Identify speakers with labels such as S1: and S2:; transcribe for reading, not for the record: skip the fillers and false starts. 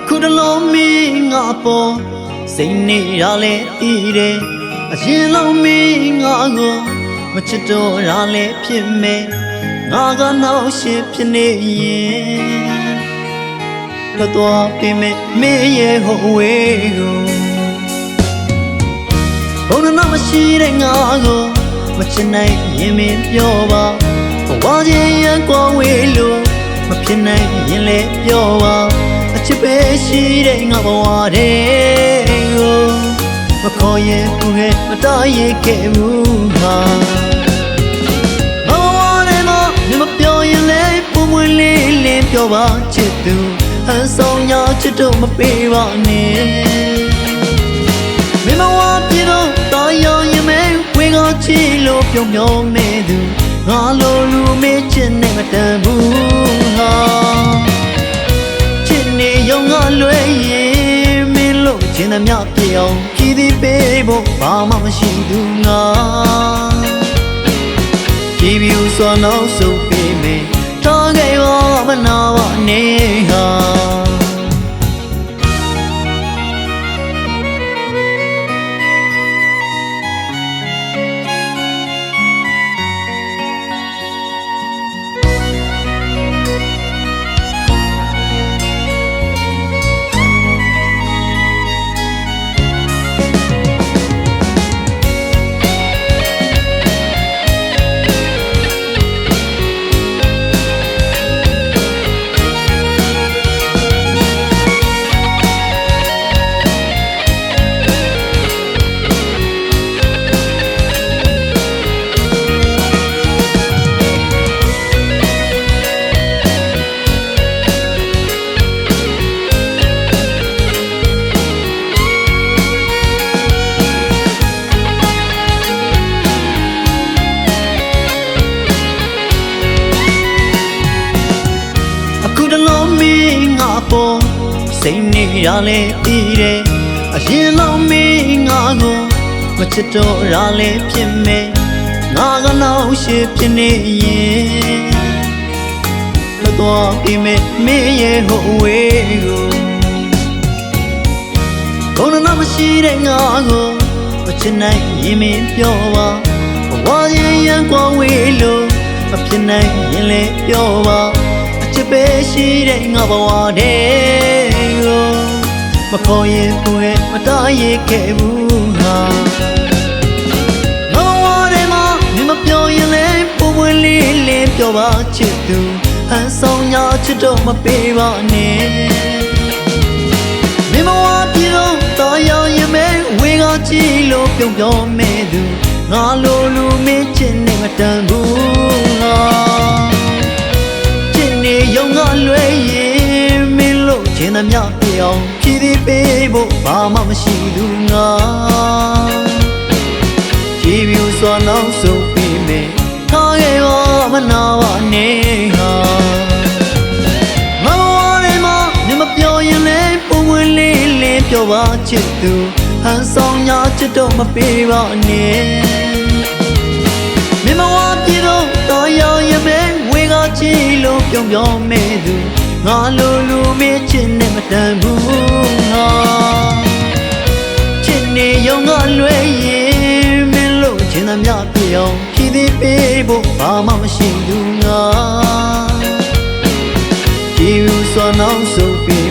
S1: အခုတလုံးမင်းငါပေါ်စိတ်နေရလဲတည်တယ်အရင်လုံးမင်းငါကိုမချစ်တော့ရလဲဖြစ်မယ်ငါကနောက်ရှိဖြစ်နေရင်တော့ပြင်မဲ့မင်းရဲ့ဟိုဝေးကိုဘုံနာမရှိတဲ့ငါကိုမချစ်နိုင်ရင်မင်းပြောပါဘဝချင်းရကွာဝေးလို့မဖြစ်နိုင်ရင်လည်းပြောပါအချစ်ပဲရှိတဲ့ငါဘဝတဲ့ကိုမခေါ်ရင်ဘူးရဲ့မတားရခဲ့ဘူးဟာဘဝနဲ့တော့မပြောရင်လည်းပုံမွေးလေးလင်းပြောပါချစ်သူအဆောင်ညာချစ်တော့မပေးပါနဲ့မင်းမဝပြေတော့တော်ရောင်ရင်မဲဝေကချီလို့ပြုံပြုံနေသူငါလိုလူမေးချင်နေမတန်ဘူးဟာချစ်နေရောငါလွဲရင်မင်းလို့ချင်သမျှပြေအောင်ကြည်သည်ပေးဖို့ဘာမှမရှိသူငါကြည်ပြူစွာနောက်ဆုံးပေးမယ်တော်ခဲ့ပါမနာပါနဲ့ဟာစိတ်နေရလဲတည်တယ်အရင်လုံးမင်းငါကိုမချစ်တော့ရလဲဖြစ်မယ်ငါကနောက်ရှိဖြစ်နေရင်တော့ပြင်မဲ့မင်းရဲ့ဟိုဝေးကိုဘုံနာမရှိတဲ့ငါကိုမချစ်နိုင်ရင်မင်းပြောပါဘဝရင်ရန်ကွာဝေးလို့မဖြစ်နိုင်ရင်လည်းပြောပါအချစ်ပဲရှိတဲ့ငါဘဝတဲ့မခေါ်ရင်ဘူးရဲ့မတားရခဲ့ဘူးဟာငါဝရဲမှာမင်းမပြောရင်လည်းပုံပွင့်လေးလေးပြောပါချစ်သူဟန်ဆောင်ညာချစ်တော့မပေးပါနဲ့မင်းမဝပြေတော့တော်ရောင်ရင်မဲဝေကကြည့်လို့ပြုံးပြောမဲ့သူငါလိုလူမင်းချစ်နေမတန်ဘူးဟာချစ်နေရုံငါလွဲရင်မင်းလို့ချင်သမျှပြေအောင်ကြည်သည်ပေးဖို့ဘာမှမရှိသူငါကြည်ပြူစွာနောက်ဆုံးပေးမယ်ထားခဲ့ပါမနာပါနဲ့ဟာငါဝရဲမှာမင်းမပြောရင်လည်းပုံဝင်လေးလေးပြောပါချစ်သူဟန်ဆောင်ညာချစ်တော့မပေးပါနဲ့မင်းမဝပြေတော့တော်ရောင်ရင်မဲဝေကချီလို့ပြုံးပြောမဲ့သူငါလိုလူမေးချင်နေမတန်ဘူးဟာချစ်နေရောငါလွဲရင်မင်းလို့ချင်သမျှပြေအောင်ကြည်သည်ပေးဖို့ဘာမှမရှိသူငါကြည်ယူစွာနောက်ဆုံးပြေ